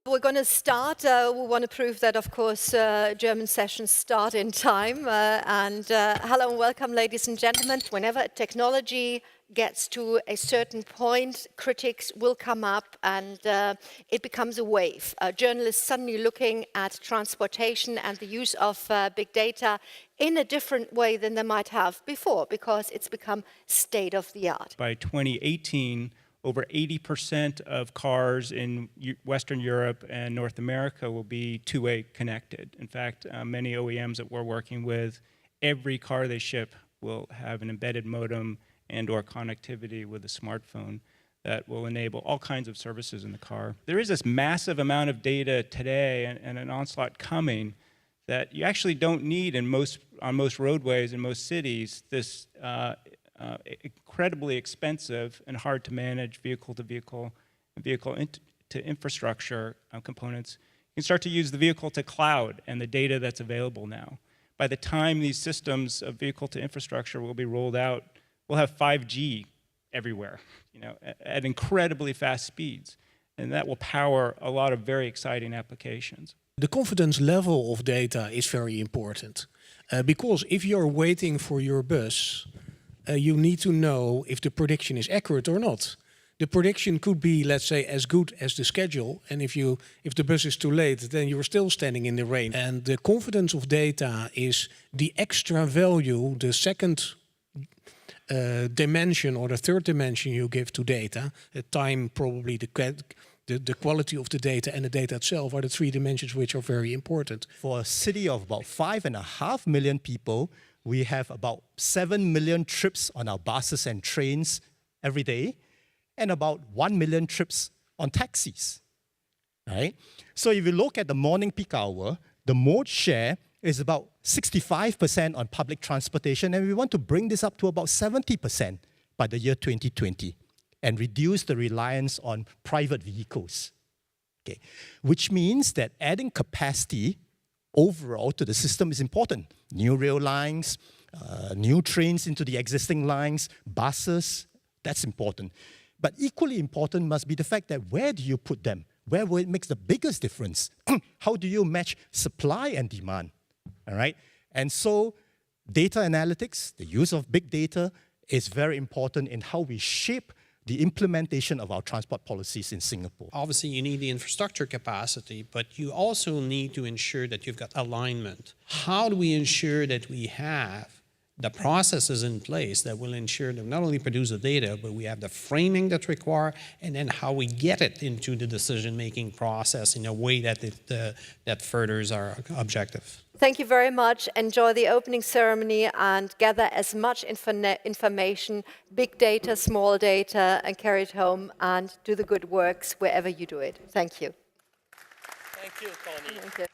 We're going to start. We want to prove that, of course, German sessions start in time. Hello and welcome, ladies and gentlemen. Whenever technology gets to a certain point, critics will come up and it becomes a wave. Journalists suddenly looking at transportation and the use of big data in a different way than they might have before, because it's become state of the art. By 2018, over 80% of cars in Western Europe and North America will be two-way connected. In fact, many OEMs that we're working with, every car they ship will have an embedded modem and or connectivity with a smartphone that will enable all kinds of services in the car. There is this massive amount of data today and an onslaught coming that you actually don't need on most roadways in most cities, this incredibly expensive and hard to manage vehicle-to-vehicle and vehicle-to-infrastructure components. You can start to use the vehicle-to-cloud and the data that's available now. By the time these systems of vehicle-to-infrastructure will be rolled out, we'll have 5G everywhere, at incredibly fast speeds. And that will power a lot of very exciting applications. The confidence level of data is very important. Because if you're waiting for your bus, you need to know if the prediction is accurate or not. The prediction could be, let's say, as good as the schedule, and if the bus is too late, then you're still standing in the rain. And the confidence of data is the extra value, the second dimension or the third dimension you give to data. Time, probably the quality of the data and the data itself are the three dimensions which are very important. For a city of about 5.5 million people, we have about 7 million trips on our buses and trains every day, and about 1 million trips on taxis, right? So if you look at the morning peak hour, the mode share is about 65% on public transportation, and we want to bring this up to about 70% by the year 2020 and reduce the reliance on private vehicles, okay? Which means that adding capacity overall to the system is important. New rail lines, new trains into the existing lines, buses, that's important. But equally important must be the fact that where do you put them? Where will it make the biggest difference? How do you match supply and demand? All right? And so data analytics, the use of big data, is very important in how we shape the implementation of our transport policies in Singapore. Obviously, you need the infrastructure capacity, but you also need to ensure that you've got alignment. How do we ensure that we have the processes in place that will ensure that we not only produce the data, but we have the framing that's required, and then how we get it into the decision-making process in a way that that furthers our objective. Thank you very much. Enjoy the opening ceremony and gather as much information, big data, small data, and carry it home and do the good works wherever you do it. Thank you. Thank you, Conny. Thank you.